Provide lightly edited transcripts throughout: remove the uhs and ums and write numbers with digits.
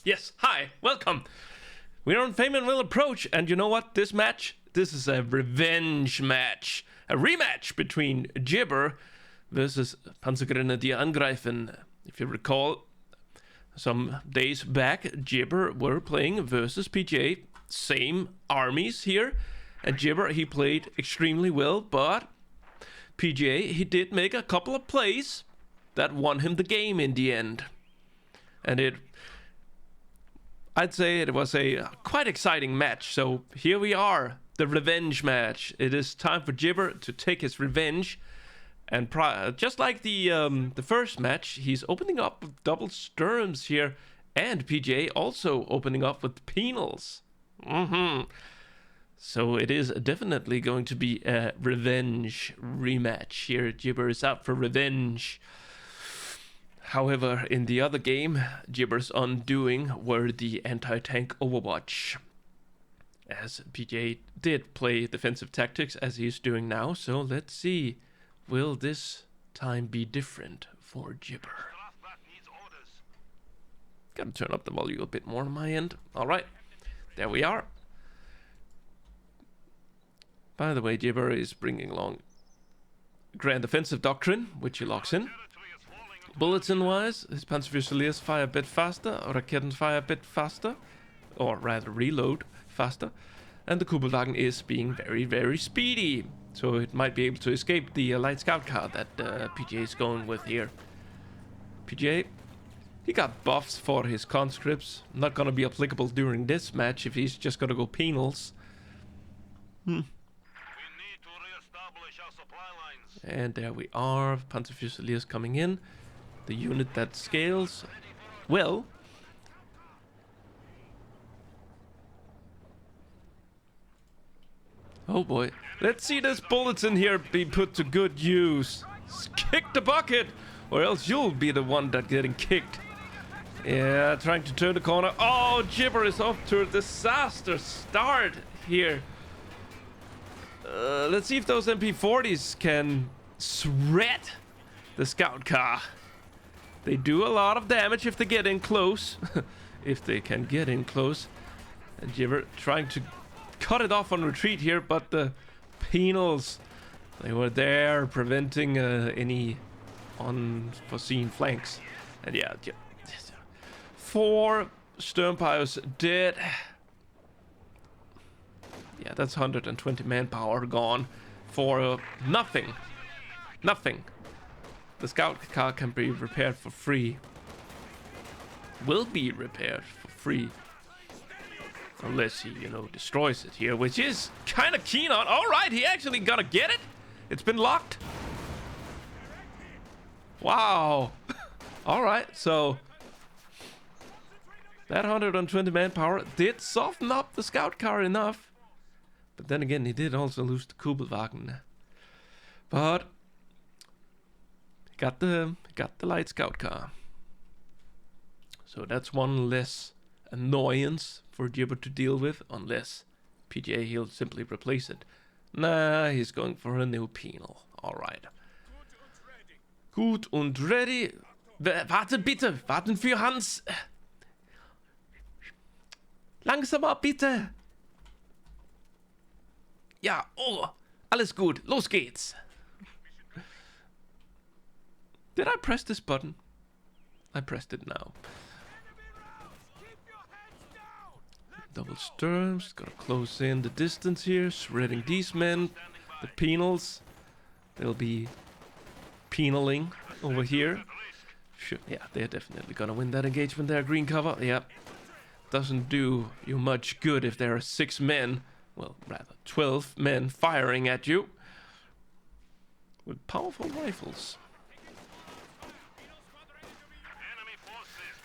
Yes, hi, welcome. We're on Fame and Will Approach, and you know what? This is a revenge match. A rematch between Jibber versus Panzergrenadier Angreifen. If you recall, some days back, Jibber were playing versus PGA. Same armies here. And Jibber, he played extremely well, but PGA, he did make a couple of plays that won him the game in the end. And I'd say it was a quite exciting match. So here we are, the revenge match. It is time for Jibber to take his revenge. And just like the first match, he's opening up with double sturms here. And PGA also opening up with penals. So it is definitely going to be a revenge rematch here. Jibber is out for revenge. However, in the other game, Jibber's undoing were the anti-tank Overwatch. As PGA did play defensive tactics as he's doing now, so let's see. Will this time be different for Jibber? Gotta turn up the volume a bit more on my end. Alright, there we are. By the way, Jibber is bringing along Grand Offensive Doctrine, which he locks in. Bulletin-wise, his Panzerfusiliers fire a bit faster, Raketen fire a bit faster, or rather reload faster, and the Kubelwagen is being very, very speedy, so it might be able to escape the light scout car that PGA is going with here. PGA, he got buffs for his conscripts, not gonna be applicable during this match if he's just gonna go penals. We need to reestablish our supply lines. And there we are, Panzerfusiliers coming in. The unit that scales well. Oh boy. Let's see this bulletin here be put to good use. Kick the bucket, or else you'll be the one that's getting kicked. Yeah, trying to turn the corner. Oh, Jibber is off to a disaster start here. Let's see if those MP40s can shred the scout car. They do a lot of damage if they get in close. If they can get in close. And Jibber trying to cut it off on retreat here, but the penals, they were there preventing any unforeseen flanks. And yeah, 4 Sturmpires dead. Yeah, that's 120 manpower gone for nothing. Nothing. The scout car can be repaired for free. Will be repaired for free. Unless he, destroys it here, which is kind of keen on. Alright, he actually gonna get it. It's been locked. Wow. Alright, so that 120 manpower did soften up the scout car enough. But then again, he did also lose the Kubelwagen. But got the light scout car. So that's one less annoyance for Jibber to deal with, unless PGA he'll simply replace it. Nah, he's going for a new penal. Alright. Gut und ready. Wartet bitte. Warten für Hans. Langsamer bitte. Ja, oh. Alles gut. Los geht's. Did I press this button? I pressed it now. Double sturms, gotta close in the distance here, shredding these men. The penals, they'll be penaling over here. Sure, yeah, they're definitely gonna win that engagement there, green cover. Yep. Doesn't do you much good if there are 6 men, well, rather 12 men firing at you with powerful rifles.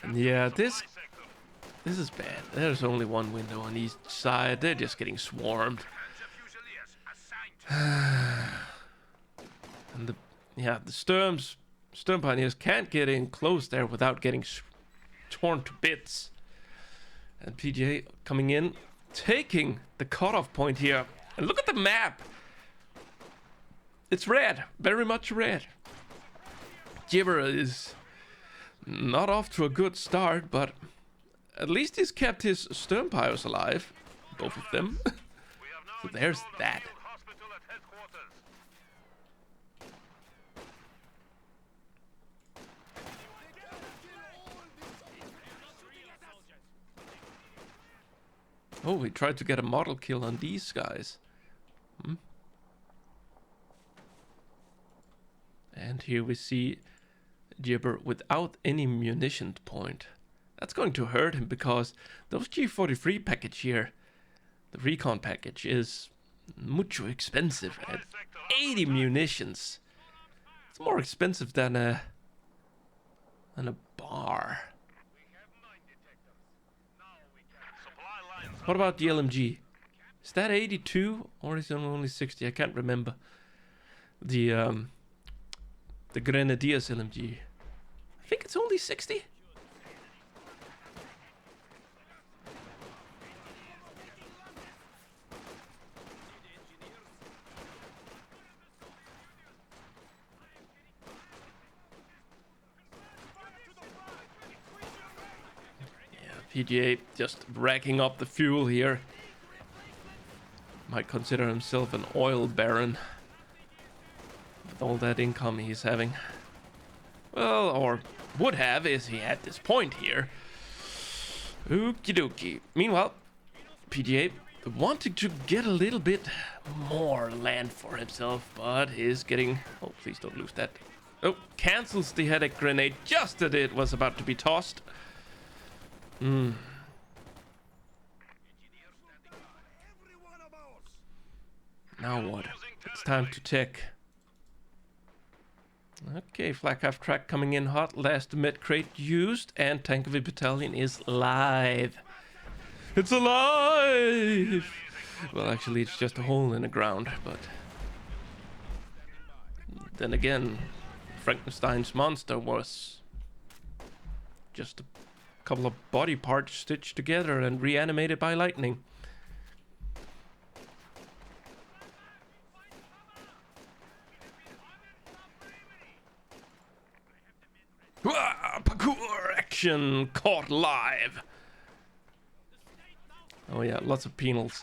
And yeah, this is bad. There's only one window on each side. They're just getting swarmed. And the Sturm Pioneers can't get in close there without getting torn to bits. And PGA coming in, taking the cutoff point here. And look at the map. It's red, very much red. Jibber is not off to a good start, but At least he's kept his stern piles alive. Both of them. So there's that. Oh, he tried to get a model kill on these guys. And here we see Jibber without any munition point. That's going to hurt him because those G43 package here, the recon package, is mucho expensive at 80 munitions. It's more expensive than a bar. What about the LMG? Is that 82 or is it only 60? I can't remember. The Grenadiers LMG. I think it's only 60. PGA just racking up the fuel here. Might consider himself an oil baron with all that income he's having. Well, or would have if he had this point here. Okie dokie. Meanwhile, PGA wanting to get a little bit more land for himself, but is getting... Oh, please don't lose that. Oh, cancels the headache grenade just as it was about to be tossed. Now what? It's time to check. Okay, flak half track coming in hot. Last med crate used, and tank of a battalion is live. It's alive! Well, actually, it's just a hole in the ground, but then again, Frankenstein's monster was just a couple of body parts stitched together and reanimated by lightning. Parkour action caught live. Oh yeah, lots of penals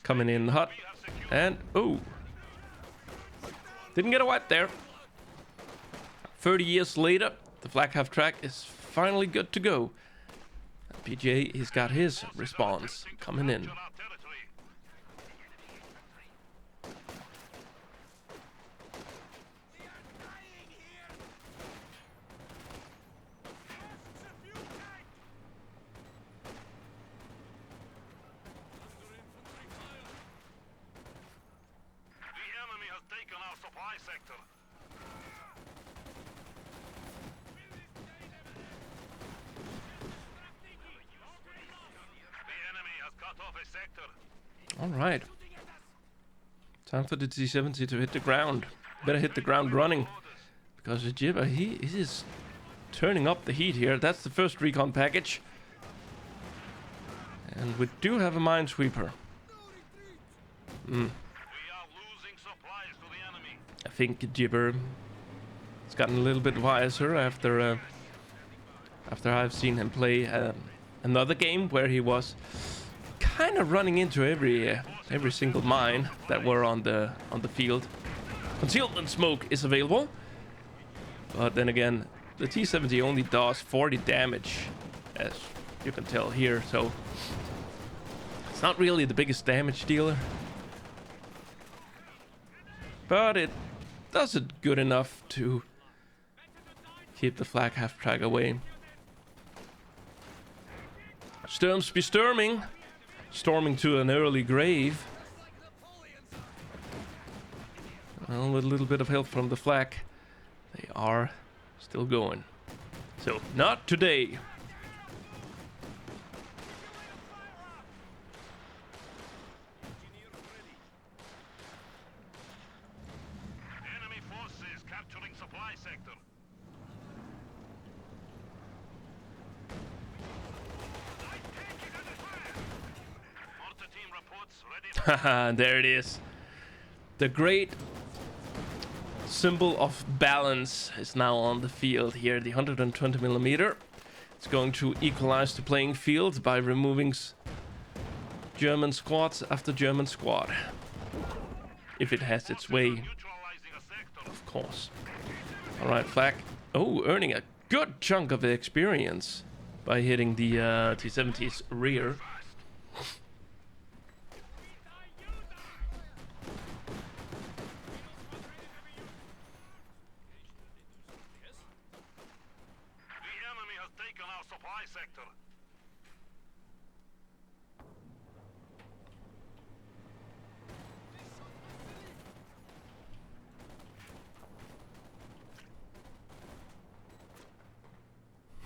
coming in hot. And oh, didn't get a wipe there. 30 years later, the flak half track is finally good to go. PGA, he's got his response coming in. All right. Time for the T-70 to hit the ground. Better hit the ground running. Because the Jibber, he is turning up the heat here. That's the first recon package. And we do have a minesweeper. I think Jibber has gotten a little bit wiser after I've seen him play another game where he was kind of running into every single mine that were on the field. Concealment smoke is available, but then again, the T-70 only does 40 damage, as you can tell here. So it's not really the biggest damage dealer, but it does it good enough to keep the flak half track away. Storms be storming to an early grave. Well, with a little bit of help from the flak, they are still going. So, not today. Enemy forces capturing supply sector. Haha, there it is. The great symbol of balance is now on the field here. The 120mm. It's going to equalize the playing field by removing German squads after German squad. If it has its way, Neutralizing a sector. of course. Alright, flak. Oh, earning a good chunk of experience by hitting the T-70's rear. The enemy has taken our supply sector.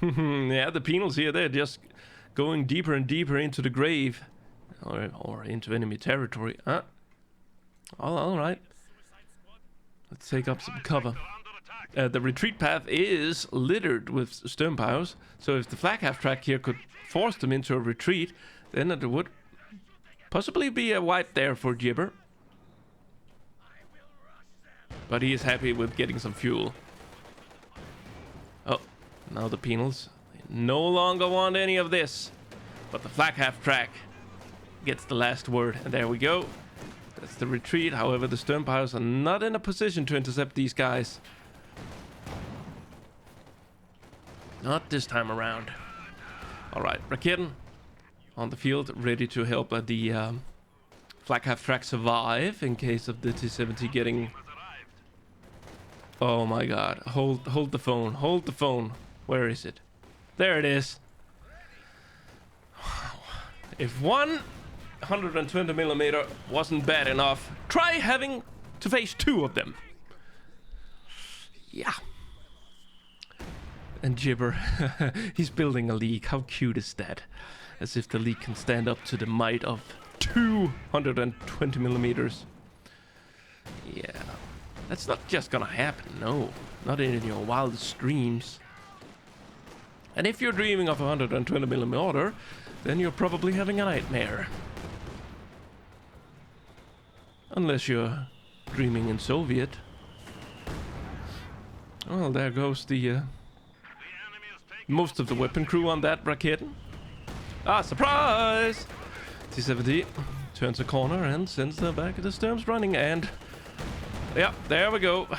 Yeah, the penals here, they're just going deeper and deeper into the grave. Or into enemy territory. All right. Let's take up some cover. Sector under attack. The retreat path is littered with stern piles, so if the flag half-track here could force them into a retreat, then there would possibly be a wipe there for Jibber. But he is happy with getting some fuel. Oh, now the penals. They no longer want any of this. But the flag half-track gets the last word, and there we go. That's the retreat. However, the stern piles are not in a position to intercept these guys. Not this time around. Alright, Raketen on the field, ready to help the flag half-track survive in case of the T-70 getting... Has arrived. Oh my god. Hold the phone. Hold the phone. Where is it? There it is. If 120mm wasn't bad enough, try having to face 2 of them. Yeah. And Jibber, he's building a league. How cute is that? As if the league can stand up to the might of 220mm. Yeah. That's not just gonna happen, no. Not in your wildest dreams. And if you're dreaming of a 120mm order, then you're probably having a nightmare. Unless you're dreaming in Soviet. Well, there goes the The enemy has taken most of the weapon crew on that Raketen. Ah, surprise! T-70 turns a corner and sends the back of the Sturms running, and yeah, there we go.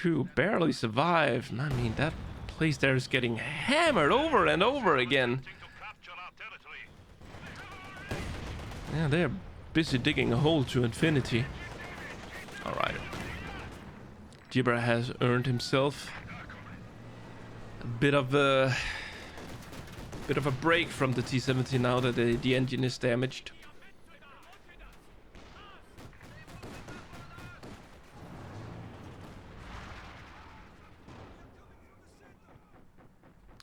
Phew, barely survived. I mean, that place there is getting hammered over and over again. to capture our territory. Yeah, they're busy digging a hole to infinity. Alright. Jibber has earned himself a bit of a break from the T-70 now that the engine is damaged.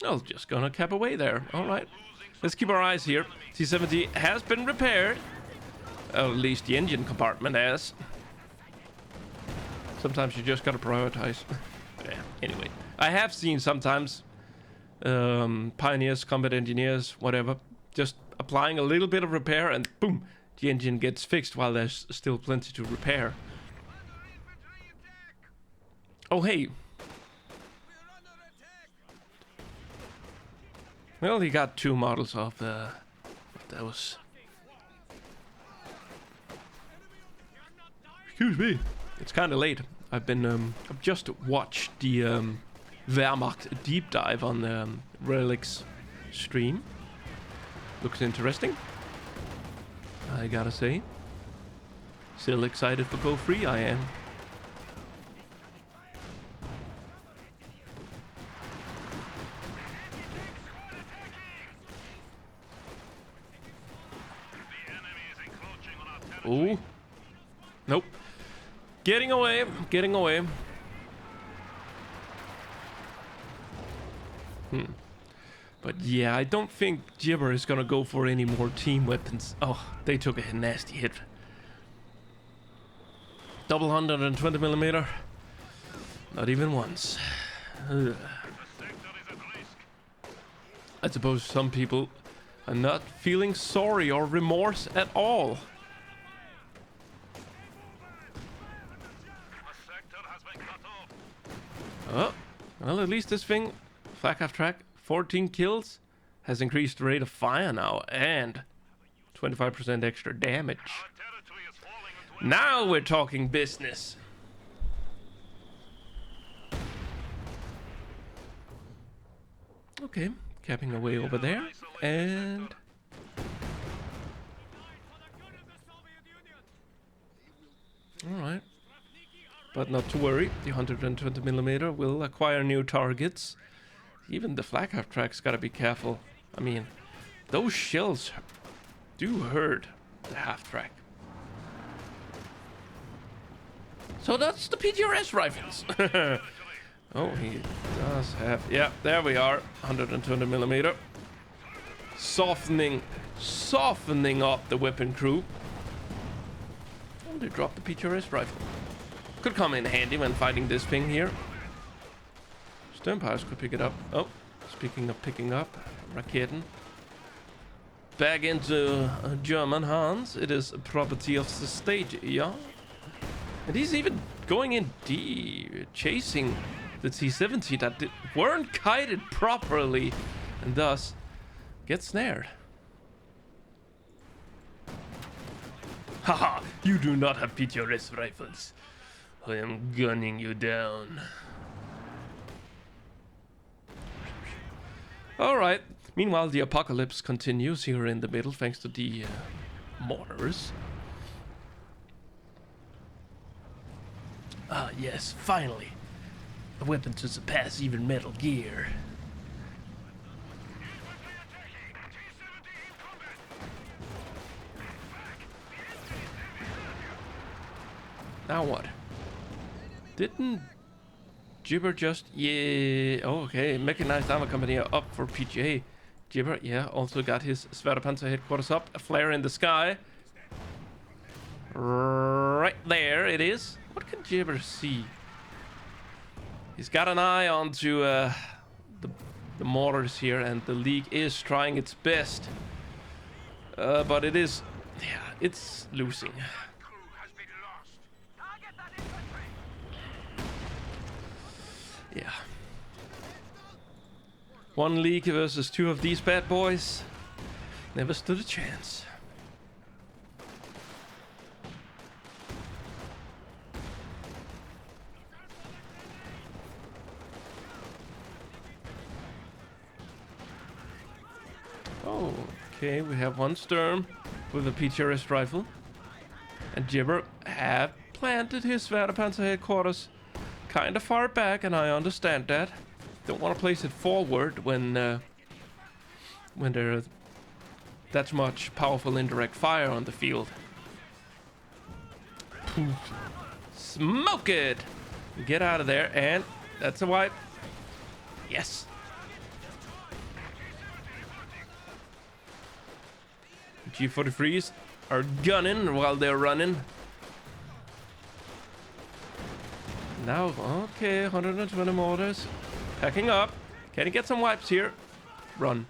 Oh, just gonna cap away there. Alright. Let's keep our eyes here. T-70 has been repaired. Or at least the engine compartment has. Sometimes you just gotta prioritize. Yeah, anyway. I have seen sometimes pioneers, combat engineers, whatever, just applying a little bit of repair and boom, the engine gets fixed while there's still plenty to repair. Oh, hey. Well, he got 2 models of those. Excuse me. It's kind of late. I've just watched the Wehrmacht deep dive on the Relics stream. Looks interesting, I gotta say. Still excited for Go Free, I am. The enemy is encroaching on our territory. Oh. Nope. Getting away. Getting away. But yeah, I don't think Jibber is gonna go for any more team weapons. Oh, they took a nasty hit. Double 120mm. Not even once. Ugh. The sector is at risk. I suppose some people are not feeling sorry or remorse at all. The sector has been cut off. Oh, well, at least this thing, flag half track, 14 kills has increased the rate of fire now and 25% extra damage. Our territory is falling into Now we're talking business. Okay, capping away over there, and all right, but not to worry. The 120mm will acquire new targets. Even the flag half track's gotta be careful. I mean, those shells do hurt the half track. So that's the PGRS rifles. Oh, he does have... Yeah, there we are. 120mm. Softening up the weapon crew. Oh, they dropped the PGRS rifle. Could come in handy when fighting this thing here. Sternpowers could pick it up. Oh, speaking of picking up, Raketen. Back into German hands. It is a property of the state, yeah. And he's even going in deep, chasing the T-70 that weren't kited properly, and thus get snared. Haha, you do not have PGRS rifles. I am gunning you down. Alright, meanwhile the apocalypse continues here in the middle thanks to the mortars. Ah yes, finally. A weapon to surpass even Metal Gear. Now what? Didn't Jibber just... Yeah... Oh, okay, Mechanized Armor Company are up for PGA. Jibber, yeah, also got his Schwerpanzer headquarters up. A flare in the sky. Right there it is. What can Jibber see? He's got an eye onto the mortars here, and the League is trying its best. But it is... Yeah, it's losing. Yeah. One League versus two of these bad boys. Never stood a chance. Oh, okay, we have one Sturm with a PGRS rifle. And Jibber have planted his Schwerpanzer headquarters kind of far back, and I understand that. Don't want to place it forward when there's that much powerful indirect fire on the field. Smoke it! Get out of there, and that's a wipe. Yes. G43s are gunning while they're running. Now, okay, 120 mortars. Packing up. Can he get some wipes here? Run.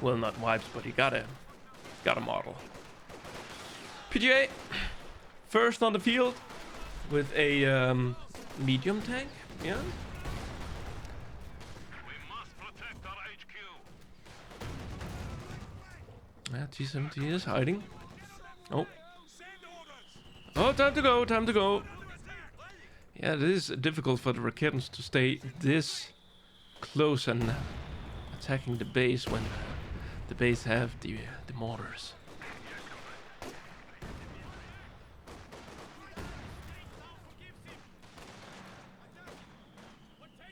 Well, not wipes, but he got a model. PGA, first on the field with a medium tank. Yeah. We must protect our HQ. Yeah, T-70 is hiding. Oh. Oh, time to go, time to go. Yeah, it is difficult for the Raketens to stay this close and attacking the base when the base have the mortars.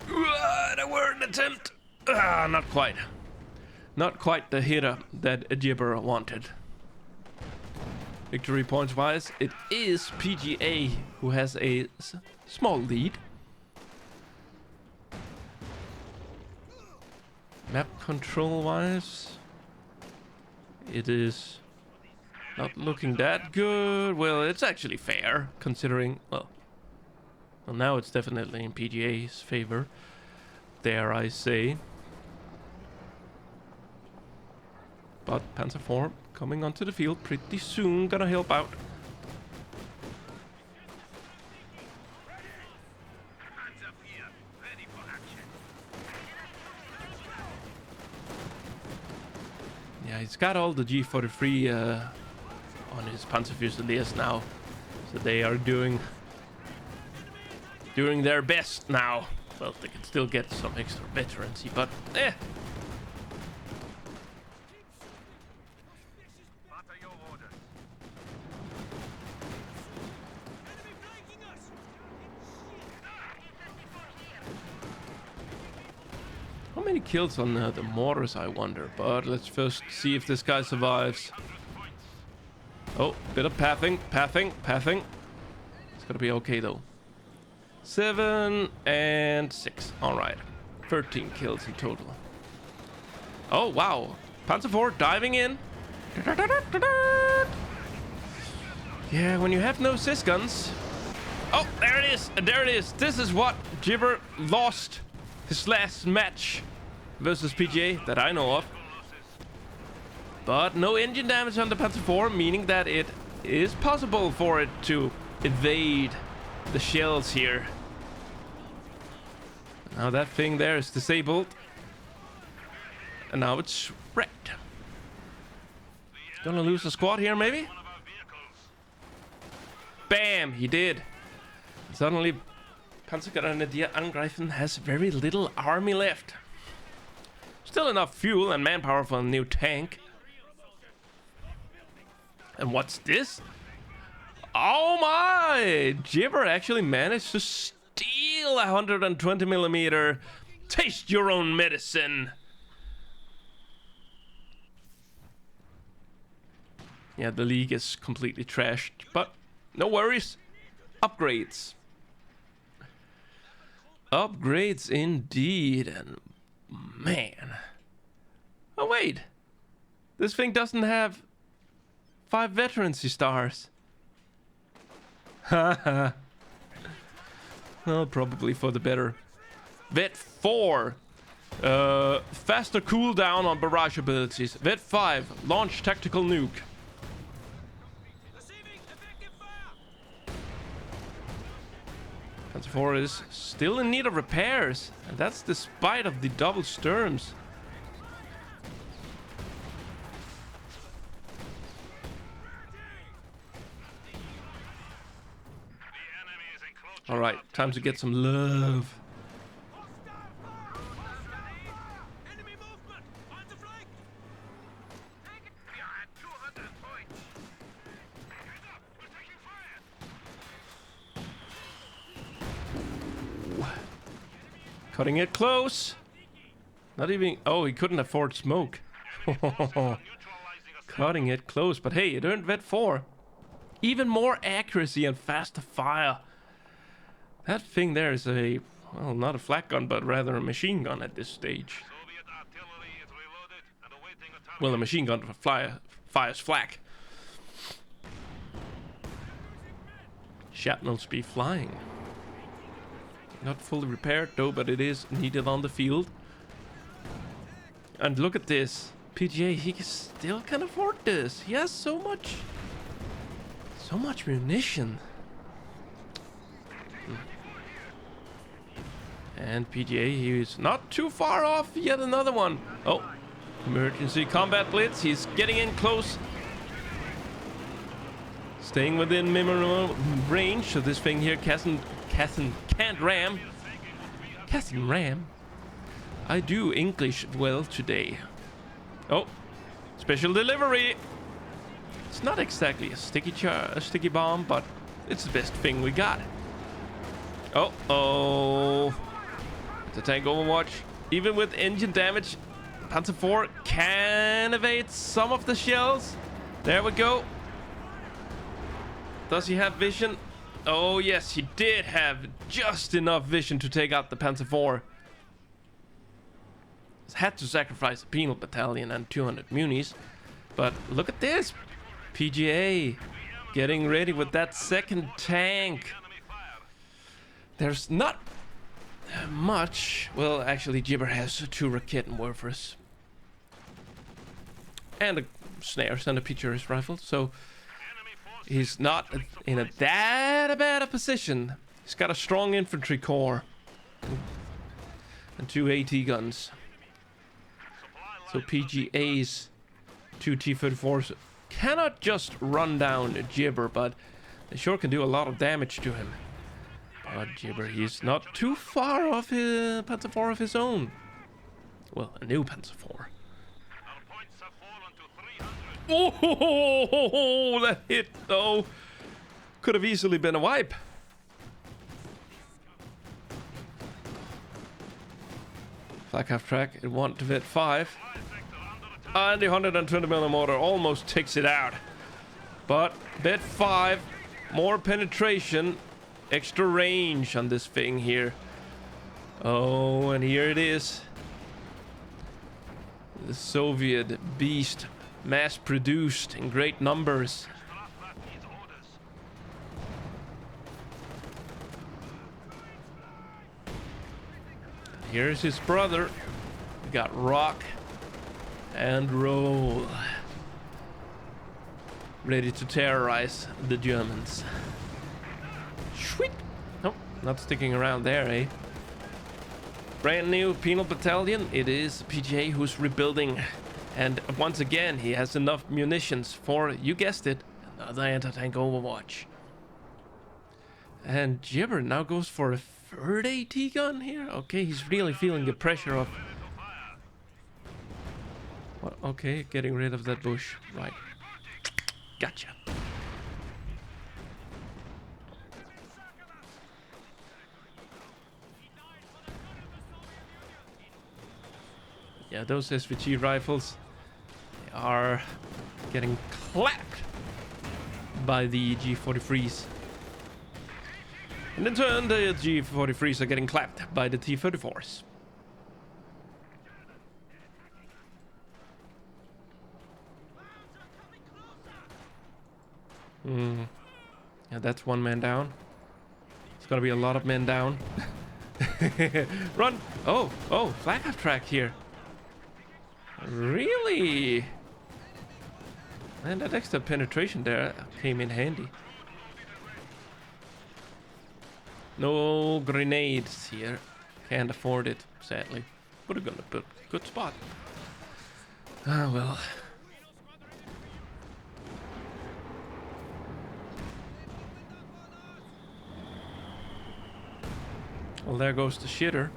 There were an attempt. Not quite. Not quite the hitter that Jibber wanted. Victory points wise, it is PGA who has a small lead. Map control wise, it is not looking that good. Well, it's actually fair considering, well now it's definitely in PGA's favor, dare I say. But Panzer IV coming onto the field pretty soon, gonna help out. Yeah, he's got all the G43 on his Panzerfusiliers now. So they are doing their best now. Well, they can still get some extra veterancy, but eh. How many kills on the mortars, I wonder? But let's first see if this guy survives. Oh, bit of pathing. It's gonna be okay though. 7 and 6. All right, 13 kills in total. Oh wow, Panzer IV diving in. Yeah, when you have no sys guns. Oh, there it is. There it is. This is what Jibber lost his last match versus PGA that I know of. But no engine damage on the Panzer IV, meaning that it is possible for it to evade the shells here. Now that thing there is disabled. And now it's wrecked. Gonna lose a squad here, maybe? Bam! He did. Suddenly, Panzergrenadier Angreifen has very little army left. Still enough fuel and manpower for a new tank. And what's this? Oh my! Jibber actually managed to steal a 120mm. Taste your own medicine. Yeah, the league is completely trashed, but no worries. Upgrades. Upgrades indeed, and man. Oh wait, this thing doesn't have 5 veterancy stars. Haha. Well, probably for the better. Vet 4. Faster cooldown on barrage abilities. Vet 5. Launch tactical nuke. Panzer IV is still in need of repairs, and that's despite of the double Sturms. All right, time to get some love. Cutting it close. Not even... Oh, he couldn't afford smoke. Cutting it close. But hey, it earned Vet 4. Even more accuracy and faster fire. That thing there is a... Well, not a flak gun, but rather a machine gun at this stage. Well, a machine gun fires flak. Shrapnels be flying. Not fully repaired though, but it is needed on the field. And look at this. PGA, he still can afford this. He has so much munition. And PGA, he is not too far off. Yet another one. Oh, emergency combat blitz. He's getting in close. Staying within minimum range. So this thing here can't ram. Can't ram. I do English well today. Oh, special delivery. It's not exactly a sticky bomb, but it's the best thing we got. Oh. The tank overwatch. Even with engine damage, Panzer IV can evade some of the shells. There we go. Does he have vision? Oh yes, he did have just enough vision to take out the Panzer IV. Had to sacrifice a penal battalion and 200 munis. But look at this. PGA getting ready with that second tank. There's not much. Well, actually, Jibber has 2 Raketenwerfers. And a snares and a Picturus rifle. So he's not in that bad a position. He's got a strong infantry corps. And 2 AT guns. So PGA's two T-34s cannot just run down Jibber, but they sure can do a lot of damage to him. But Jibber, he's not too far off his Panzer IV of his own. Well, a new Panzer IV. Our points have fallen to 300. Oh, that hit though. Could have easily been a wipe. Flak half track, it want to hit 5. And the 120mm mortar almost takes it out. But bit 5, more penetration, extra range on this thing here. Oh, and here it is. The Soviet beast, mass produced in great numbers. Here's his brother. We got rock and roll. Ready to terrorize the Germans. Sweet. Nope, not sticking around there, eh? Brand new penal battalion. It is PGA who's rebuilding. And once again, he has enough munitions for, you guessed it, another anti-tank Overwatch. And Jibber now goes for a third AT gun here? Okay, he's really feeling the pressure of... What? Okay, getting rid of that bush. Right. Gotcha. Yeah, those SVG rifles, they are getting clapped by the G43s. And in turn, the G43s are getting clapped by the T-34s. Yeah, that's one man down. It's gonna be a lot of men down. Run! Oh, flag half track here. Really? Man, that extra penetration there came in handy. No grenades here. Can't afford it, sadly. Would have gone a good spot. Ah, well. Well, there goes the shitter.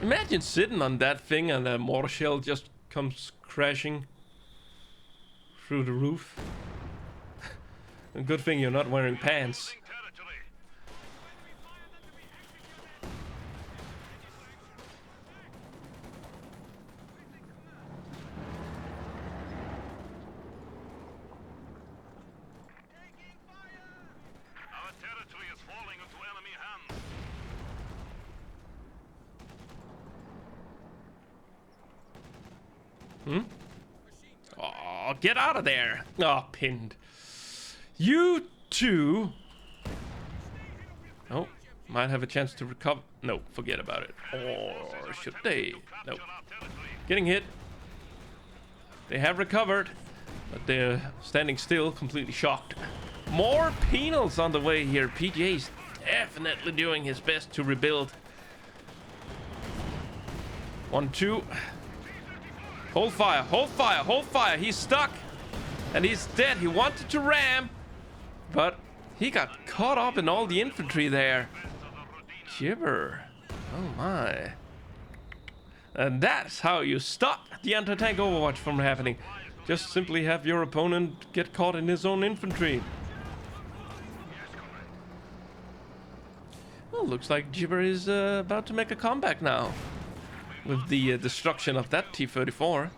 Imagine sitting on that thing and a mortar shell just comes crashing through the roof. A good thing you're not wearing pants. Our territory is falling into enemy hands. Oh, get out of there. Oh, pinned. You two. Oh, might have a chance to recover. No, forget about it. Or should they? No. Getting hit. They have recovered, but they're standing still, completely shocked. More penals on the way here. PGA's definitely doing his best to rebuild. 1, 2. Hold fire, hold fire, hold fire. He's stuck. And he's dead. He wanted to ram, but he got caught up in all the infantry there. Jibber. Oh my. And that's how you stop the anti-tank Overwatch from happening. Just simply have your opponent get caught in his own infantry. Well, looks like Jibber is about to make a comeback now. With the destruction of that T-34.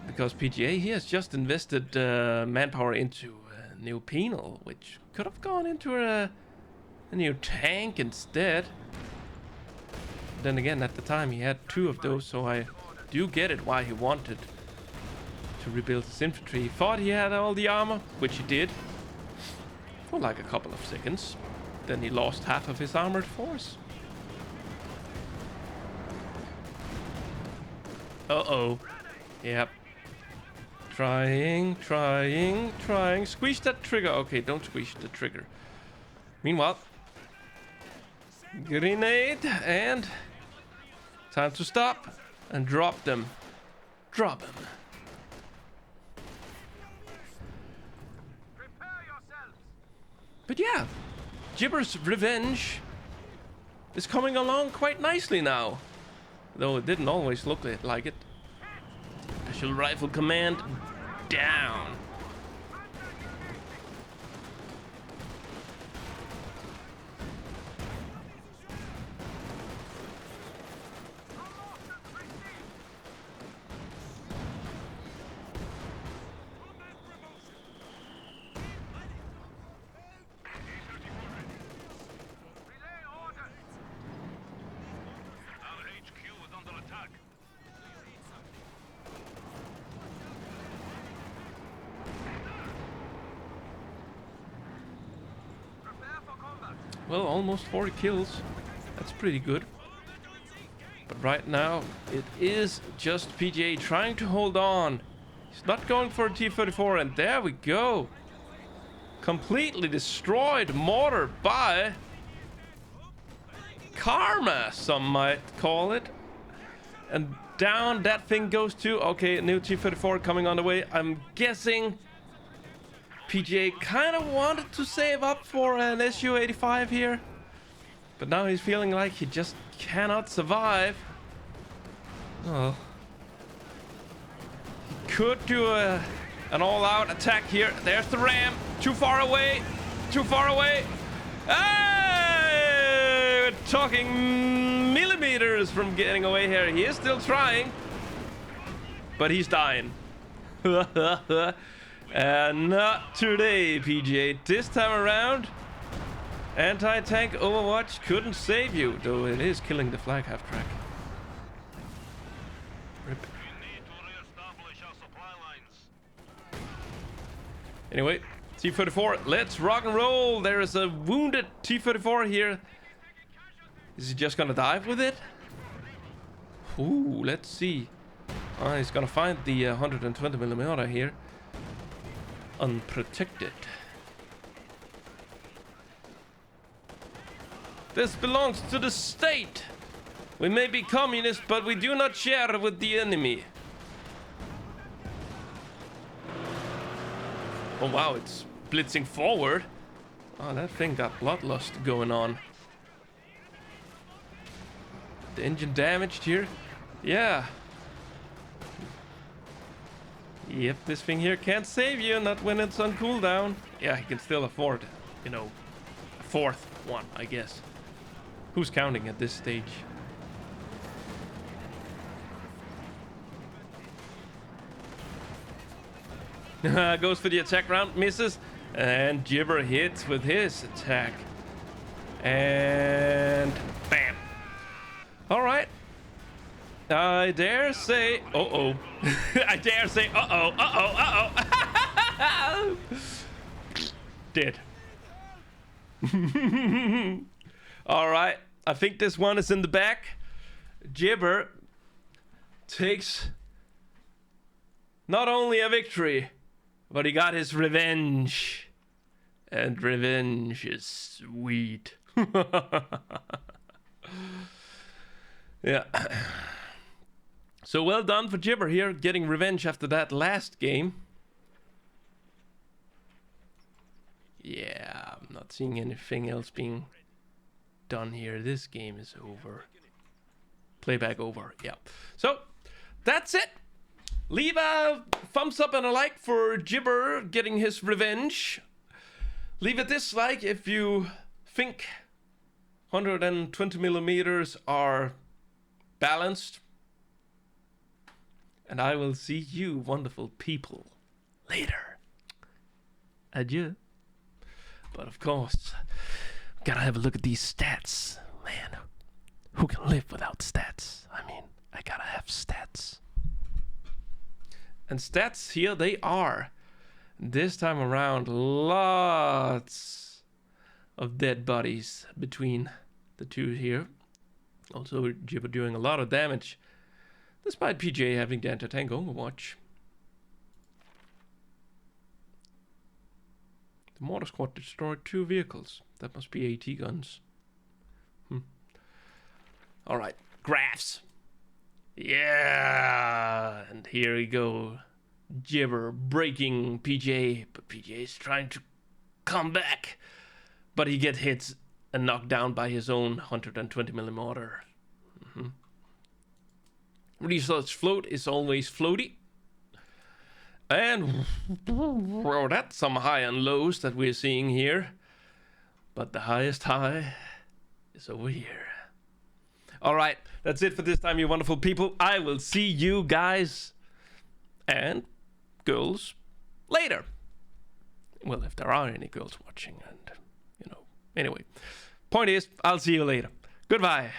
Because PGA, he has just invested manpower into a new penal, which could have gone into a new tank instead. Then again, at the time he had 2 of those, so I do get it why he wanted to rebuild his infantry. He thought he had all the armor, which he did, for like a couple of seconds. Then he lost half of his armored force. Uh-oh. Yep. Trying. Squeeze that trigger. Okay, don't squeeze the trigger. Meanwhile, grenade and Time to stop and drop them. Drop them. But yeah, Jibber's revenge is coming along quite nicely now. Though it didn't always look like it. Special rifle command down. Well, almost 40 kills. That's pretty good. But right now, it is just PGA trying to hold on. He's not going for a T-34, and there we go. Completely destroyed mortar by Karma, some might call it. And down that thing goes too. Okay, new T-34 coming on the way. I'm guessing PGA kind of wanted to save up for an Su-85 here, but now he's feeling like he just cannot survive. Oh, he could do an all-out attack here. There's the ram. Too far away. Too far away. Hey! We're talking millimeters from getting away here. He is still trying, but he's dying. Not today, PGA. This time around, anti-tank Overwatch couldn't save you, though it is killing the flag half-track. Rip. Anyway, T-34, let's rock and roll. There is a wounded T-34 here. Is he just gonna dive with it? Ooh, let's see. He's gonna find the 120mm here. Unprotected. This belongs to the state. We may be communist, but we do not share with the enemy. Oh wow, it's blitzing forward. Oh, that thing got bloodlust going on. The engine damaged here. Yeah. Yep, this thing here can't save you, not when it's on cooldown. Yeah, he can still afford, you know, a fourth one, I guess. Who's counting at this stage? Goes for the attack round, misses, and Jibber hits with his attack. And bam. All right. I dare say, uh-oh. I dare say, uh-oh, uh-oh, uh-oh. Dead. All right. I think this one is in the back. Jibber takes not only a victory, but he got his revenge. And revenge is sweet. Yeah. So well done for Jibber here, getting revenge after that last game. Yeah, I'm not seeing anything else being done here. This game is over. Playback over, yeah. So, that's it. Leave a thumbs up and a like for Jibber getting his revenge. Leave a dislike if you think 120mm are balanced. And I will see you, wonderful people, later. Adieu. But of course, gotta have a look at these stats. Man, who can live without stats? I mean, I gotta have stats. And stats, here they are. This time around, lots of dead bodies between the two here. Also, Jibber doing a lot of damage, despite PGA having the anti-tank Overwatch. The mortar squad destroyed 2 vehicles. That must be AT guns. Alright, graphs. Yeah, and here we go. Jibber breaking PGA, but PGA is trying to come back. But he gets hit and knocked down by his own 120 millimeter. Research float is always floaty. And well, that's some high and lows that we're seeing here. But the highest high is over here. All right, that's it for this time, you wonderful people. I will see you guys and girls later. Well, if there are any girls watching, and anyway. Point is, I'll see you later. Goodbye.